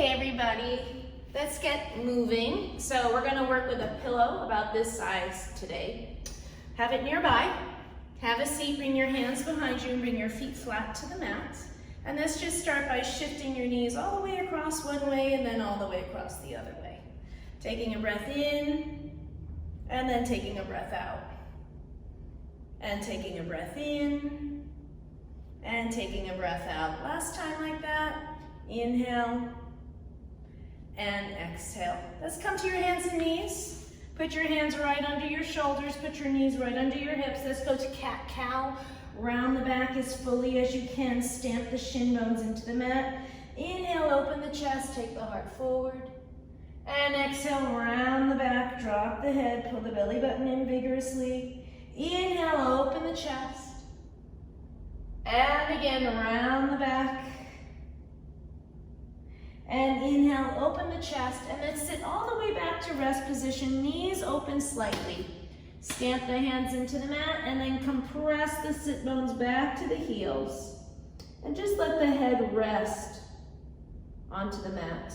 Okay, everybody, let's get moving. So we're gonna work with a pillow about this size today. Have it nearby. Have a seat, bring your hands behind you and bring your feet flat to the mat. And let's just start by shifting your knees all the way across one way and then all the way across the other way. Taking a breath in and then taking a breath out. And taking a breath in and taking a breath out. Last time like that. Inhale and exhale. Let's come to your hands and knees. Put your hands right under your shoulders. Put your knees right under your hips. Let's go to cat-cow. Round the back as fully as you can. Stamp the shin bones into the mat. Inhale, open the chest. Take the heart forward. And exhale, round the back. Drop the head. Pull the belly button in vigorously. Inhale, open the chest. And again, round the back. And inhale, open the chest, and then sit all the way back to rest position, knees open slightly. Stamp the hands into the mat, and then compress the sit bones back to the heels. And just let the head rest onto the mat.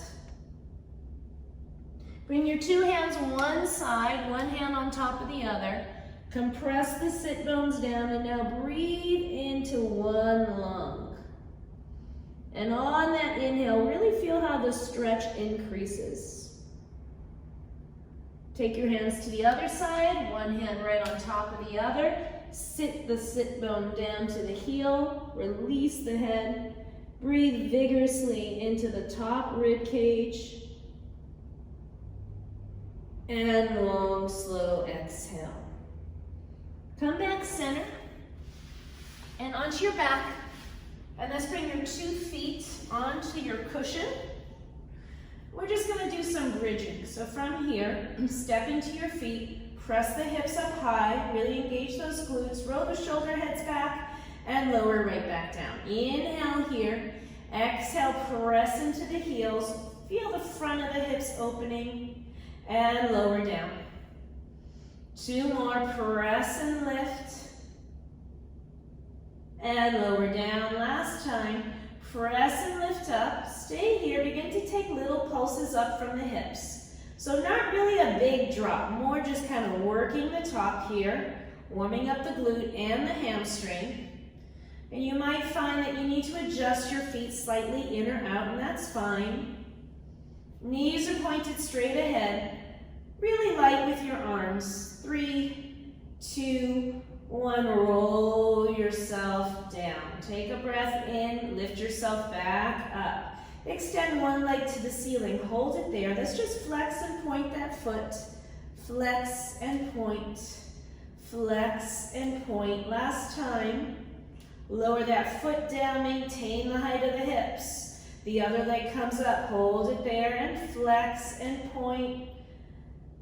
Bring your two hands one side, one hand on top of the other. Compress the sit bones down, and now breathe into one lung. And on that inhale, really feel how the stretch increases. Take your hands to the other side, one hand right on top of the other. Sit the sit bone down to the heel, release the head. Breathe vigorously into the top rib cage. And long, slow exhale. Come back center and onto your back. And let's bring your 2 feet onto your cushion. We're just gonna do some bridging. So from here, step into your feet, press the hips up high, really engage those glutes, roll the shoulder heads back, and lower right back down. Inhale here, exhale, press into the heels, feel the front of the hips opening, and lower down. 2 more, press and lift. And lower down. Last time, press and lift up. Stay here, begin to take little pulses up from the hips. So not really a big drop, more just kind of working the top here, warming up the glute and the hamstring. And you might find that you need to adjust your feet slightly in or out, and that's fine. Knees are pointed straight ahead. Really light with your arms. 3, 2, 1, roll yourself down. Take a breath in, lift yourself back up. Extend one leg to the ceiling, hold it there. Let's just flex and point that foot. Flex and point, flex and point. Last time, lower that foot down, maintain the height of the hips. The other leg comes up, hold it there and flex and point.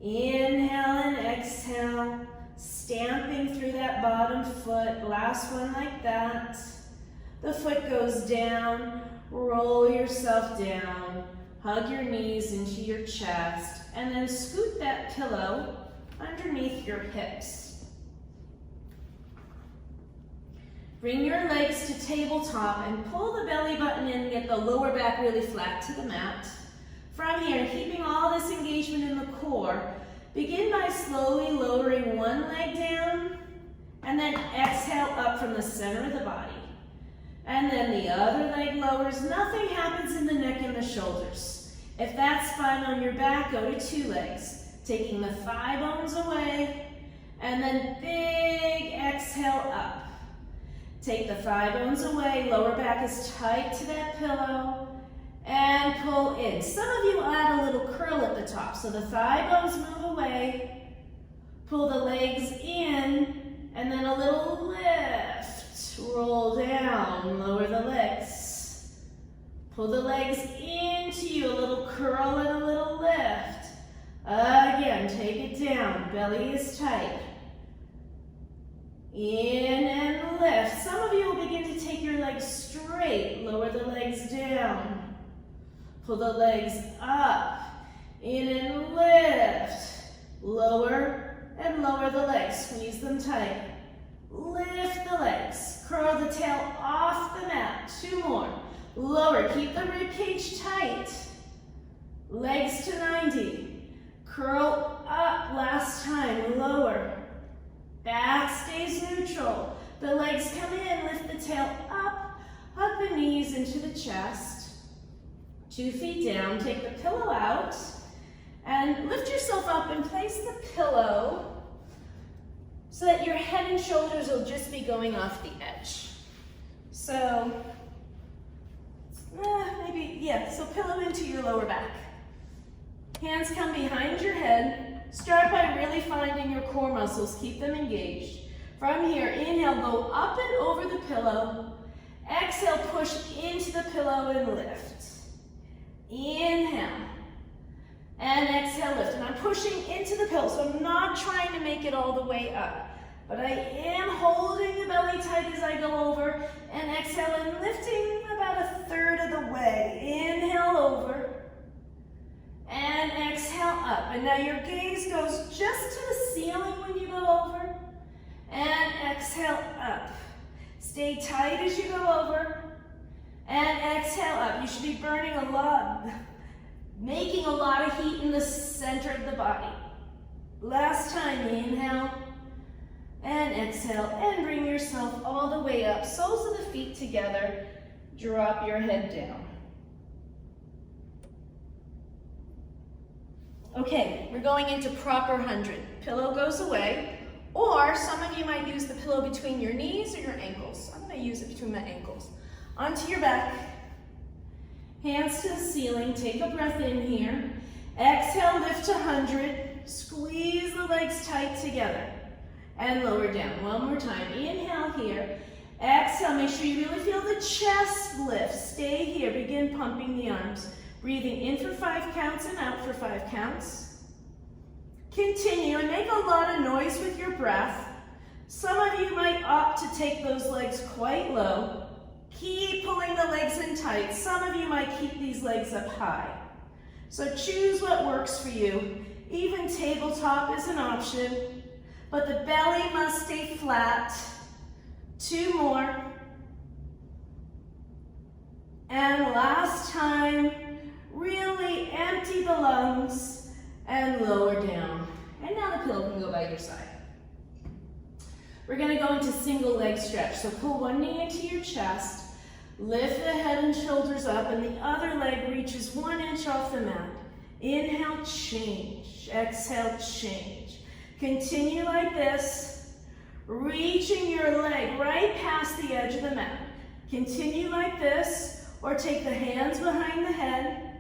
Inhale and exhale. Stamping through that bottom foot, last one like that. The foot goes down, roll yourself down, hug your knees into your chest, and then scoot that pillow underneath your hips. Bring your legs to tabletop and pull the belly button in, get the lower back really flat to the mat. From here, keeping all this engagement in the core, begin by slowly lowering one leg down and then exhale up from the center of the body. And then the other leg lowers. Nothing happens in the neck and the shoulders. If that's fine on your back, go to 2 legs. Taking the thigh bones away and then big exhale up. Take the thigh bones away, lower back is tight to that pillow. And pull in. Some of you add a little curl at the top. So the thigh bones move away. Pull the legs in. And then a little lift. Roll down. Lower the legs. Pull the legs into you. A little curl and a little lift. Again, take it down. Belly is tight. In and lift. Some of you will begin to take your legs straight. Lower the legs down. Pull the legs up, in and lift. Lower and lower the legs, squeeze them tight. Lift the legs, curl the tail off the mat. 2 more. Lower, keep the rib cage tight. Legs to 90. Curl up, last time, lower. Back stays neutral. The legs come in, lift the tail up, hug the knees into the chest. 2 feet down, take the pillow out, and lift yourself up and place the pillow so that your head and shoulders will just be going off the edge. So, so pillow into your lower back. Hands come behind your head. Start by really finding your core muscles. Keep them engaged. From here, inhale, go up and over the pillow. Exhale, push into the pillow and lift. Inhale. And exhale, lift. And I'm pushing into the pillow, so I'm not trying to make it all the way up. But I am holding the belly tight as I go over. And exhale and lifting about 1/3 of the way. Inhale over. And exhale up. And now your gaze goes just to the ceiling when you go over. And exhale up. Stay tight as you go over. And exhale up. You should be burning a lot, making a lot of heat in the center of the body. Last time, inhale. And exhale. And bring yourself all the way up. Soles of the feet together. Drop your head down. Okay, we're going into proper 100. Pillow goes away, or some of you might use the pillow between your knees or your ankles. I'm going to use it between my ankles. Onto your back. Hands to the ceiling. Take a breath in here. Exhale, lift to 100. Squeeze the legs tight together. And lower down. One more time. Inhale here. Exhale, make sure you really feel the chest lift. Stay here. Begin pumping the arms. Breathing in for 5 counts and out for 5 counts. Continue and make a lot of noise with your breath. Some of you might opt to take those legs quite low. Keep pulling the legs in tight. Some of you might keep these legs up high. So choose what works for you. Even tabletop is an option, but the belly must stay flat. 2 more. And last time. Really empty the lungs and lower down. And now the pillow can go by your side. We're going to go into single leg stretch. So pull one knee into your chest, lift the head and shoulders up, and the other leg reaches 1 inch off the mat. Inhale, change. Exhale, change. Continue like this, reaching your leg right past the edge of the mat. Continue like this, or take the hands behind the head,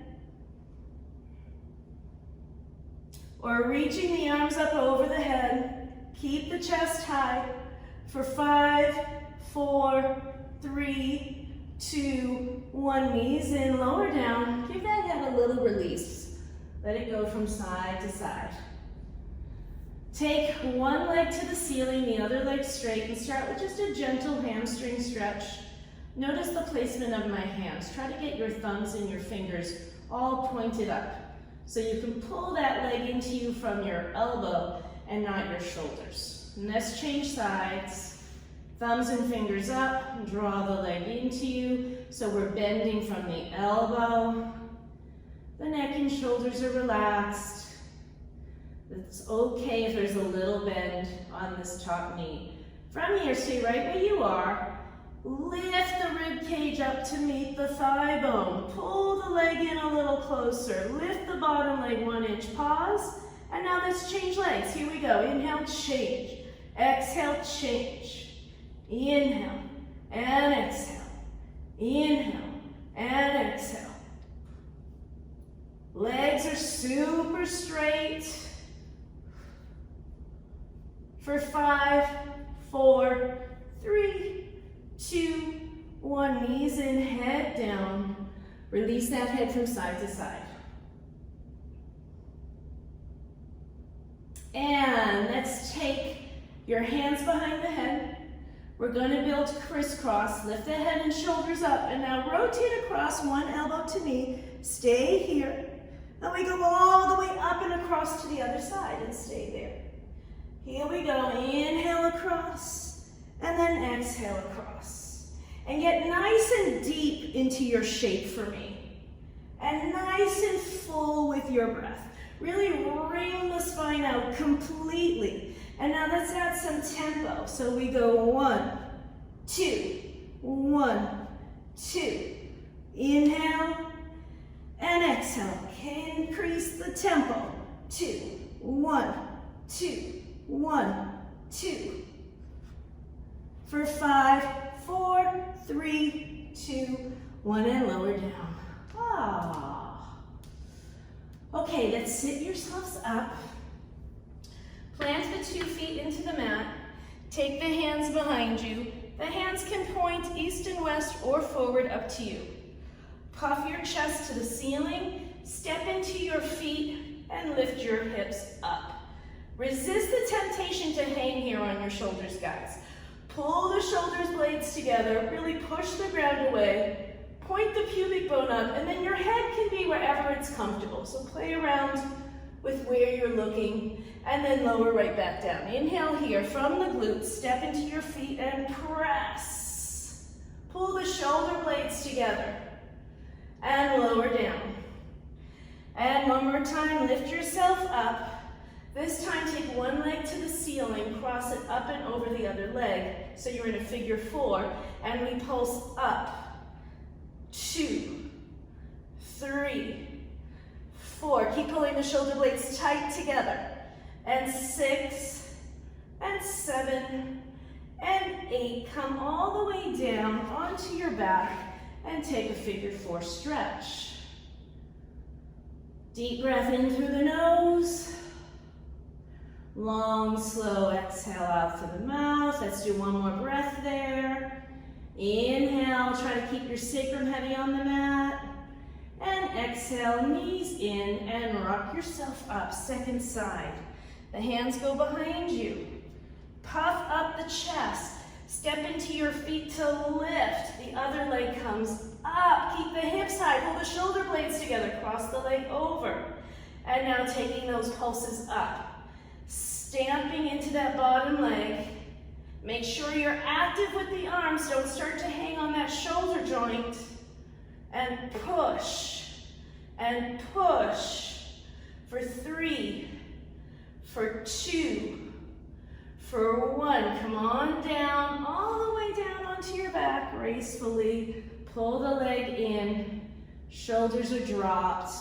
or reaching the arms up over the head. Keep the chest high for 5, 4, 3, 2, 1. Knees in, lower down. Give that head a little release. Let it go from side to side. Take one leg to the ceiling, the other leg straight, and start with just a gentle hamstring stretch. Notice the placement of my hands. Try to get your thumbs and your fingers all pointed up, so you can pull that leg into you from your elbow and not your shoulders. And let's change sides. Thumbs and fingers up, and draw the leg into you. So we're bending from the elbow. The neck and shoulders are relaxed. It's okay if there's a little bend on this top knee. From here, stay right where you are. Lift the rib cage up to meet the thigh bone. Pull the leg in a little closer. Lift the bottom leg 1 inch. Pause. And now let's change legs. Here we go. Inhale, change. Exhale, change. Inhale and exhale. Inhale and exhale. Legs are super straight. For 5, 4, 3, 2, 1. Knees in, head down. Release that head from side to side. And let's take your hands behind the head. We're going to build crisscross. Lift the head and shoulders up. And now rotate across, one elbow to knee. Stay here. And we go all the way up and across to the other side and stay there. Here we go. Inhale across. And then exhale across. And get nice and deep into your shape for me. And nice and full with your breath. Really wring the spine out completely. And now let's add some tempo. So we go 1, 2, 1, 2. Inhale and exhale. Increase the tempo. 2, 1, 2, 1, 2. For 5, 4, 3, 2, 1, and lower down. Ah. Okay, let's sit yourselves up. Plant the 2 feet into the mat. Take the hands behind you. The hands can point east and west or forward, up to you. Puff your chest to the ceiling. Step into your feet and lift your hips up. Resist the temptation to hang here on your shoulders, guys. Pull the shoulder blades together. Really push the ground away. Point the pubic bone up, and then your head can be wherever it's comfortable. So play around with where you're looking, and then lower right back down. Inhale here from the glutes, step into your feet and press. Pull the shoulder blades together and lower down. And one more time, lift yourself up. This time take one leg to the ceiling, cross it up and over the other leg. So you're in a figure 4, and we pulse up. 2, 3, 4. Keep pulling the shoulder blades tight together. And 6, and 7, and 8. Come all the way down onto your back and take a figure 4 stretch. Deep breath in through the nose. Long, slow exhale out through the mouth. Let's do one more breath there. Inhale, try to keep your sacrum heavy on the mat. And exhale, knees in, and rock yourself up, second side. The hands go behind you. Puff up the chest. Step into your feet to lift. The other leg comes up. Keep the hips high. Pull the shoulder blades together. Cross the leg over. And now taking those pulses up. Stamping into that bottom leg. Make sure you're active with the arms. Don't start to hang on that shoulder joint. And push. And push. For 3. For 2. For 1. Come on down. All the way down onto your back gracefully. Pull the leg in. Shoulders are dropped.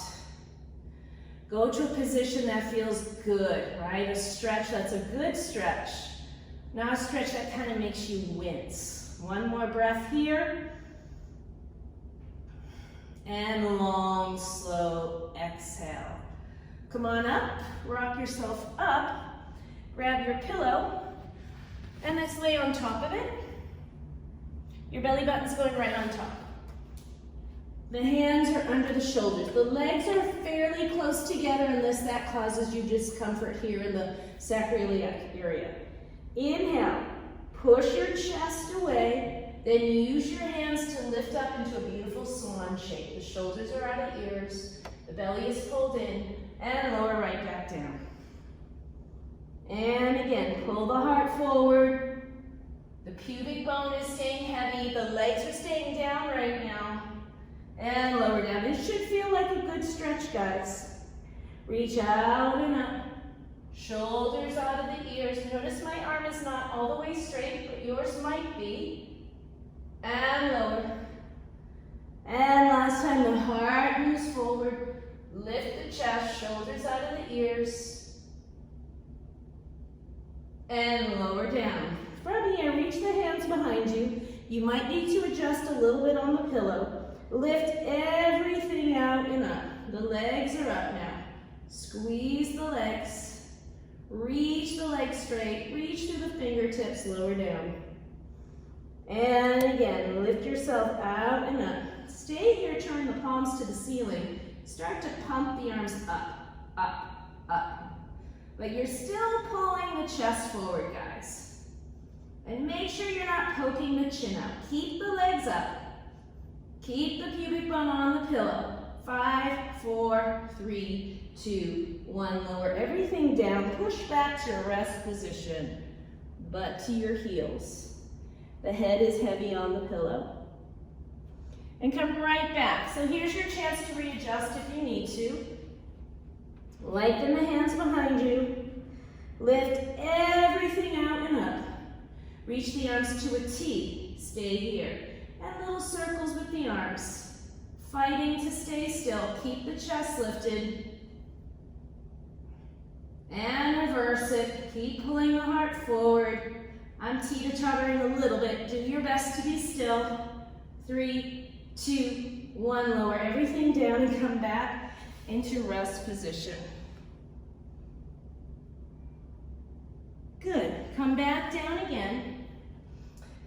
Go to a position that feels good, right? A stretch that's a good stretch. Not a stretch that kind of makes you wince. One more breath here. And long, slow exhale. Come on up, rock yourself up. Grab your pillow, and let's lay on top of it. Your belly button's going right on top. The hands are under the shoulders. The legs are fairly close together unless that causes you discomfort here in the sacroiliac area. Inhale, push your chest away, then use your hands to lift up into a beautiful swan shape. The shoulders are out of ears, the belly is pulled in, and lower right back down. And again, pull the heart forward. The pubic bone is staying heavy. The legs are staying down right now. And lower down. It should feel like a good stretch, guys. Reach out and up. Shoulders out of the ears. Notice my arm is not all the way straight, but yours might be. And lower. And last time, the heart moves forward. Lift the chest, shoulders out of the ears. And lower down. From here, reach the hands behind you. You might need to adjust a little bit on the pillow. Lift everything out and up. The legs are up now. Squeeze the legs. Reach the legs straight. Reach through the fingertips, lower down. And again, lift yourself out and up. Stay here, turn the palms to the ceiling. Start to pump the arms up, up, up. But you're still pulling the chest forward, guys. And make sure you're not poking the chin out. Keep the legs up. Keep the pubic bone on the pillow. 5, 4, 3, 2, 1. Lower everything down. Push back to your rest position. Butt to your heels. The head is heavy on the pillow. And come right back. So here's your chance to readjust if you need to. Lengthen the hands behind you. Lift everything out and up. Reach the arms to a T. Stay here. And little circles with the arms. Fighting to stay still. Keep the chest lifted. And reverse it. Keep pulling the heart forward. I'm teeter-tottering a little bit. Do your best to be still. 3, 2, 1. Lower everything down and come back into rest position. Good. Come back down again.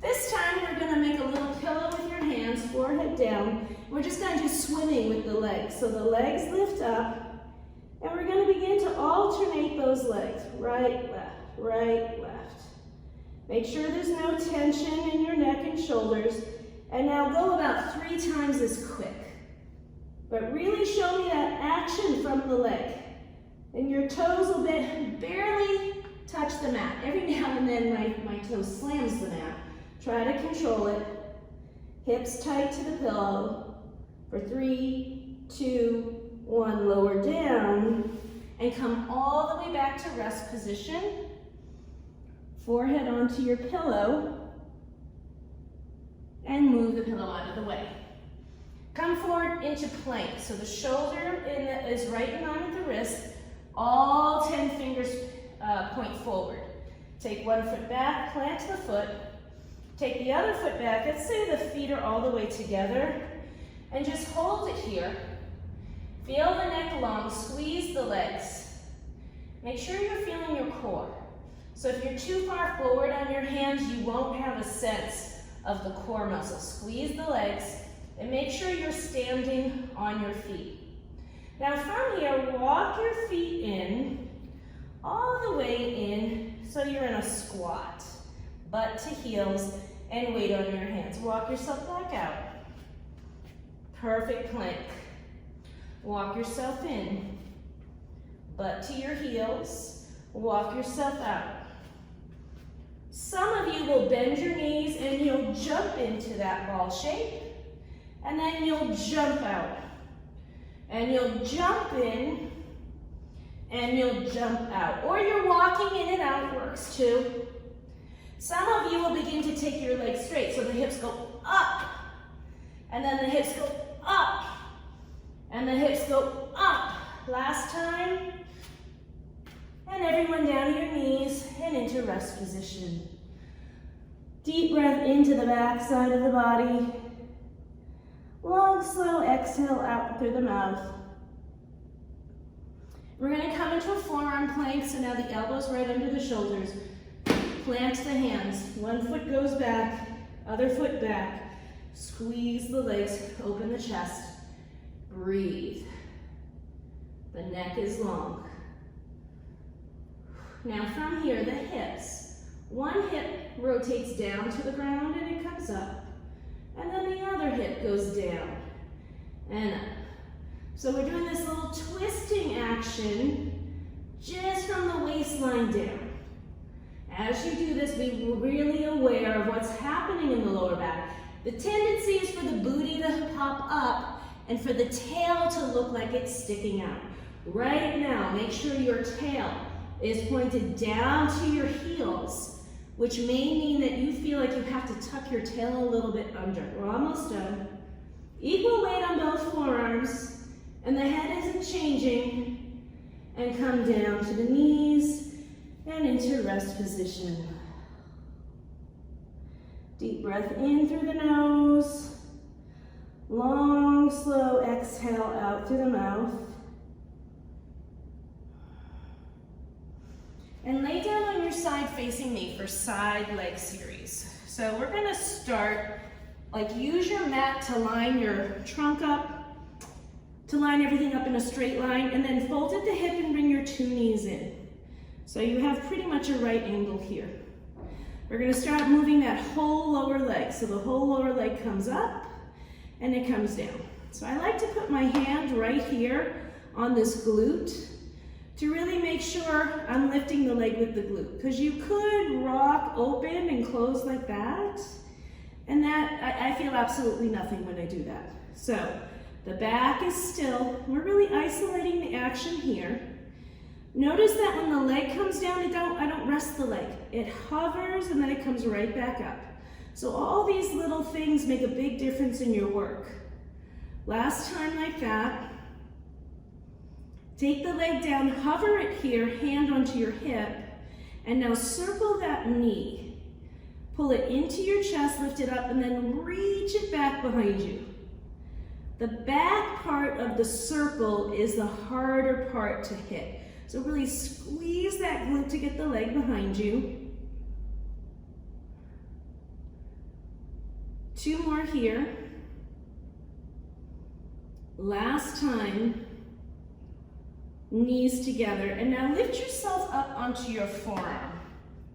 This time we're going to make a little pillow with your hands, forehead down. We're just going to do swimming with the legs. So the legs lift up, and we're going to begin to alternate those legs. Right, left, right, left. Make sure there's no tension in your neck and shoulders. And now go about 3 times as quick. But really show me that action from the leg. And your toes will barely touch the mat. Every now and then my toe slams the mat. Try to control it. Hips tight to the pillow. For 3, 2, 1, lower down. And come all the way back to rest position. Forehead onto your pillow. And move the pillow out of the way. Come forward into plank. So the shoulder is right in line with the wrist. All 10 fingers point forward. Take one foot back, plant the foot. Take the other foot back. Let's say the feet are all the way together. And just hold it here. Feel the neck long, squeeze the legs. Make sure you're feeling your core. So if you're too far forward on your hands, you won't have a sense of the core muscle. Squeeze the legs and make sure you're standing on your feet. Now from here, walk your feet in, all the way in, so you're in a squat. Butt to heels and weight on your hands. Walk yourself back out. Perfect plank. Walk yourself in. Butt to your heels. Walk yourself out. Some of you will bend your knees and you'll jump into that ball shape. And then you'll jump out. And you'll jump in. And you'll jump out. Or you're walking in and out, works too. Some of you will begin to take your legs straight. So the hips go up. And then the hips go up. And the hips go up. Last time. And everyone down to your knees and into rest position. Deep breath into the back side of the body. Long, slow exhale out through the mouth. We're going to come into a forearm plank. So now the elbows right under the shoulders. Plant the hands. One foot goes back, other foot back. Squeeze the legs, open the chest. Breathe. The neck is long. Now from here, the hips. One hip rotates down to the ground and it comes up. And then the other hip goes down and up. So we're doing this little twisting action just from the waistline down. As you do this, be really aware of what's happening in the lower back. The tendency is for the booty to pop up and for the tail to look like it's sticking out. Right now, make sure your tail is pointed down to your heels, which may mean that you feel like you have to tuck your tail a little bit under. We're almost done. Equal weight on both forearms, and the head isn't changing. And come down to the knees and into rest position. Deep breath in through the nose. Long, slow exhale out through the mouth. And lay down on your side facing me for side leg series. So we're gonna start, use your mat to line your trunk up, to line everything up in a straight line, and then fold at the hip and bring your 2 knees in. So you have pretty much a right angle here. We're gonna start moving that whole lower leg. So the whole lower leg comes up and it comes down. So I like to put my hand right here on this glute to really make sure I'm lifting the leg with the glute. Because you could rock open and close like that. And that, I feel absolutely nothing when I do that. So the back is still, we're really isolating the action here. Notice that when the leg comes down, I don't rest the leg. It hovers and then it comes right back up. So all these little things make a big difference in your work. Last time like that. Take the leg down, hover it here, hand onto your hip, and now circle that knee. Pull it into your chest, lift it up, and then reach it back behind you. The back part of the circle is the harder part to hit. So really squeeze that glute to get the leg behind you. 2 more here. Last time, knees together. And now lift yourself up onto your forearm,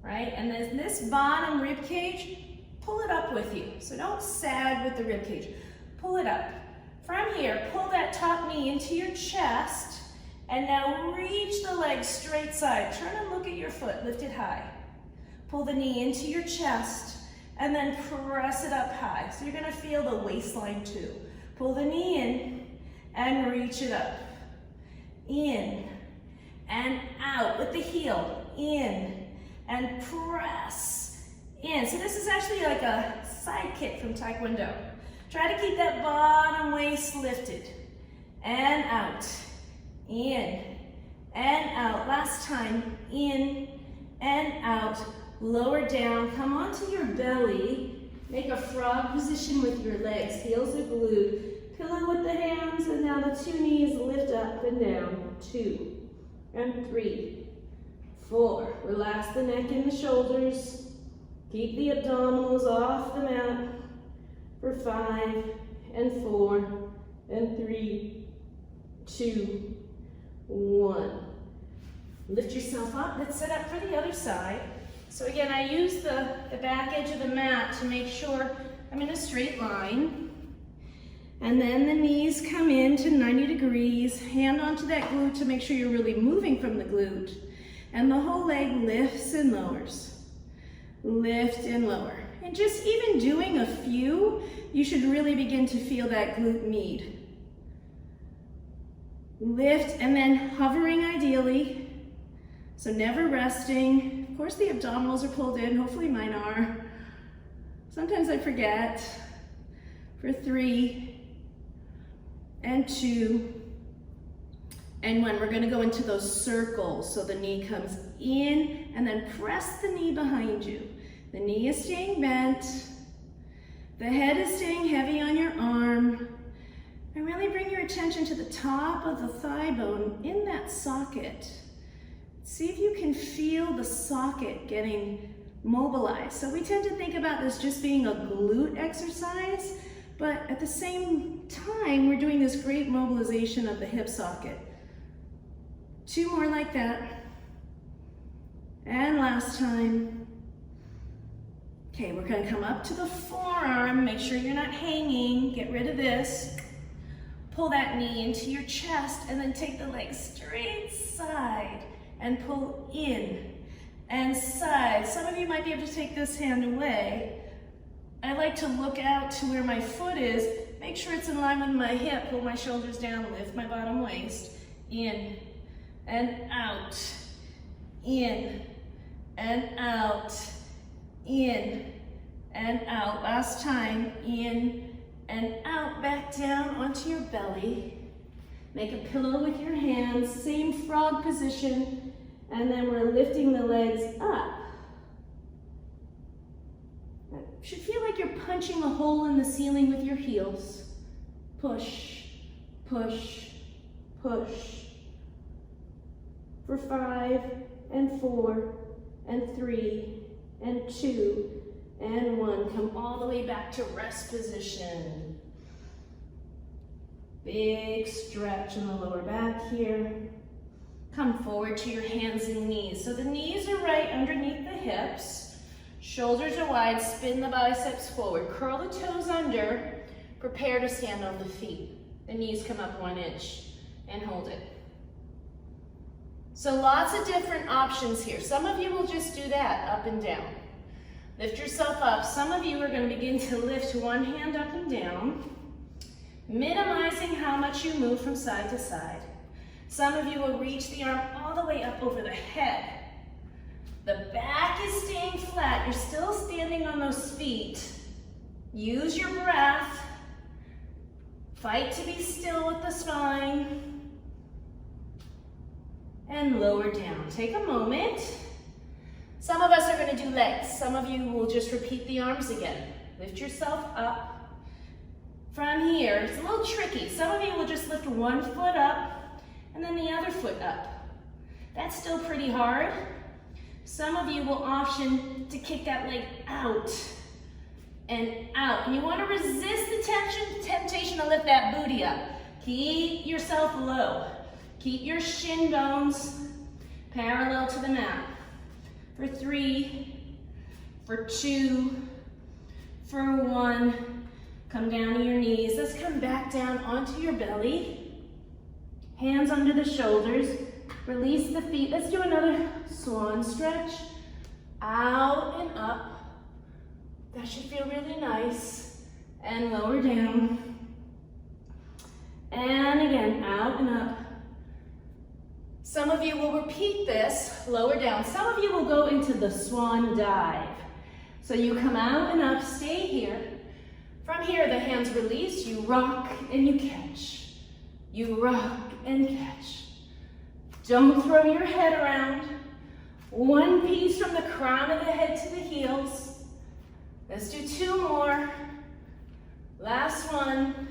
right? And then this bottom rib cage, pull it up with you. So don't sag with the rib cage. Pull it up. From here, pull that top knee into your chest. And now reach the leg straight side. Turn and look at your foot, lift it high. Pull the knee into your chest and then press it up high. So you're gonna feel the waistline too. Pull the knee in and reach it up. In and out with the heel. In and press. In. So this is actually like a side kick from Taekwondo. Try to keep that bottom waist lifted. And out. In and out. Last time, in and out. Lower down, come onto your belly. Make a frog position with your legs. Heels are glued. Pillow with the hands, and now the 2 knees lift up and down. 2 and 3, 4. Relax the neck and the shoulders. Keep the abdominals off the mat for 5 and 4 and 3, 2, 1. Lift yourself up. Let's set up for the other side. So again, I use the back edge of the mat to make sure I'm in a straight line. And then the knees come in to 90 degrees. Hand onto that glute to make sure you're really moving from the glute. And the whole leg lifts and lowers. Lift and lower. And just even doing a few, you should really begin to feel that glute med. Lift and then hovering ideally, so never resting. Of course the abdominals are pulled in, hopefully mine are. Sometimes I forget. For 3 and 2 and 1. We're going to go into those circles, so the knee comes in and then press the knee behind you. The knee is staying bent, the head is staying heavy on your arm. And really bring your attention to the top of the thigh bone in that socket. See if you can feel the socket getting mobilized. So we tend to think about this just being a glute exercise, but at the same time, we're doing this great mobilization of the hip socket. 2 more like that. And last time. Okay, we're gonna come up to the forearm. Make sure you're not hanging. Get rid of this. Pull that knee into your chest and then take the leg straight side and pull in and side. Some of you might be able to take this hand away. I like to look out to where my foot is, make sure it's in line with my hip, pull my shoulders down, lift my bottom waist, in and out, in and out, in and out. Last time, in and out, back down onto your belly. Make a pillow with your hands, same frog position, and then we're lifting the legs up. It should feel like you're punching a hole in the ceiling with your heels. Push, push, push. For 5 and 4 and 3 and 2 and 1. Come all the way back to rest position. Big stretch in the lower back here. Come forward to your hands and knees. So the knees are right underneath the hips. Shoulders are wide. Spin the biceps forward. Curl the toes under. Prepare to stand on the feet. The knees come up 1 inch and hold it. So lots of different options here. Some of you will just do that, up and down. Lift yourself up. Some of you are going to begin to lift one hand up and down, minimizing how much you move from side to side. Some of you will reach the arm all the way up over the head. The back is staying flat. You're still standing on those feet. Use your breath. Fight to be still with the spine. And lower down. Take a moment. Some of us are going to do legs. Some of you will just repeat the arms again. Lift yourself up. From here, it's a little tricky. Some of you will just lift one foot up and then the other foot up. That's still pretty hard. Some of you will option to kick that leg out and out. And you want to resist the temptation to lift that booty up. Keep yourself low. Keep your shin bones parallel to the mat. For 3, for 2, for 1. Come down to your knees. Let's come back down onto your belly. Hands under the shoulders. Release the feet. Let's do another swan stretch. Out and up. That should feel really nice. And lower down. And again, out and up. Some of you will repeat this, lower down. Some of you will go into the swan dive. So you come out and up, stay here. From here, the hands release. You rock and you catch. You rock and catch. Don't throw your head around. One piece from the crown of the head to the heels. Let's do 2 more. Last one.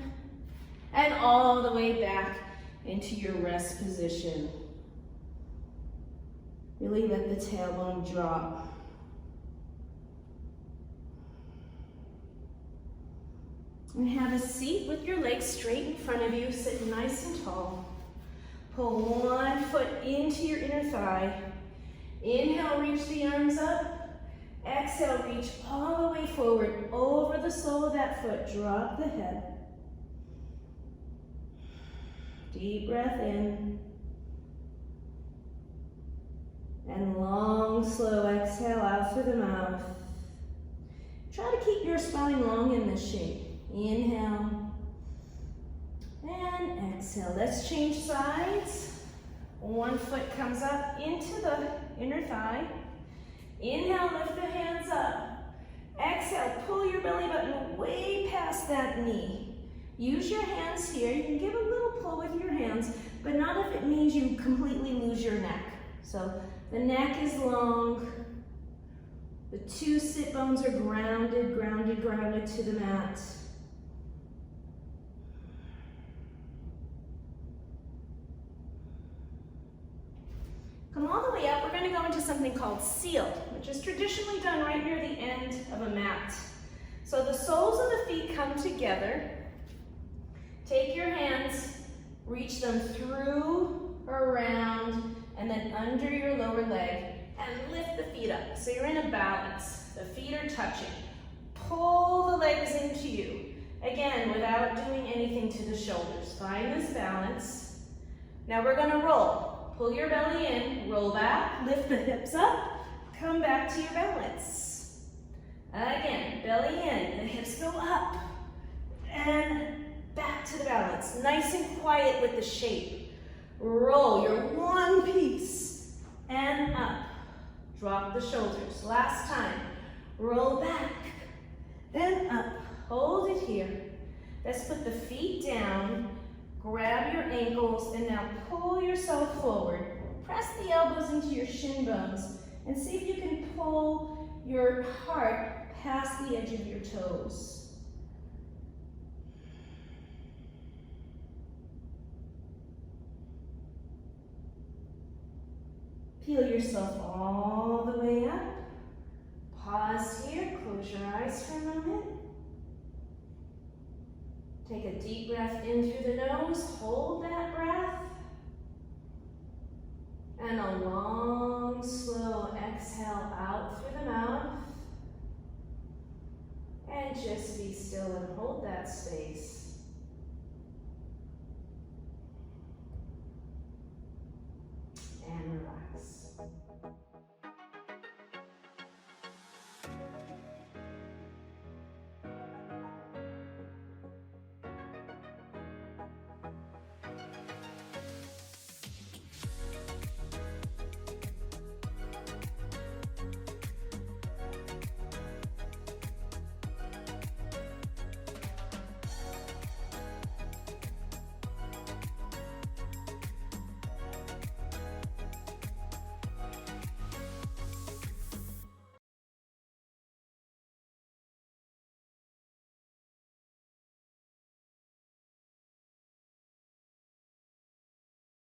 And all the way back into your rest position. Really let the tailbone drop. And have a seat with your legs straight in front of you, sitting nice and tall. Pull one foot into your inner thigh. Inhale, reach the arms up. Exhale, reach all the way forward over the sole of that foot. Drop the head. Deep breath in. And long, slow exhale out through the mouth. Try to keep your spine long in this shape. Inhale. And exhale. Let's change sides. One foot comes up into the inner thigh. Inhale, lift the hands up. Exhale, pull your belly button way past that knee. Use your hands here. You can give a little pull with your hands, but not if it means you completely lose your neck. So the neck is long. The 2 sit bones are grounded, grounded, grounded to the mat. Come all the way up. We're going to go into something called seal, which is traditionally done right near the end of a mat. So the soles of the feet come together. Take your hands, reach them through, around, and then under your lower leg, and lift the feet up. So you're in a balance. The feet are touching. Pull the legs into you. Again, without doing anything to the shoulders. Find this balance. Now we're going to roll. Pull your belly in, roll back, lift the hips up, come back to your balance. Again, belly in, the hips go up, and back to the balance. Nice and quiet with the shape. Roll your one piece, and up. Drop the shoulders. Last time. Roll back, then up. Hold it here. Let's put the feet down. Grab your ankles and now pull yourself forward. Press the elbows into your shin bones and see if you can pull your heart past the edge of your toes. Peel yourself all the way up. Pause here, close your eyes for a moment. Take a deep breath in through the nose, hold that breath.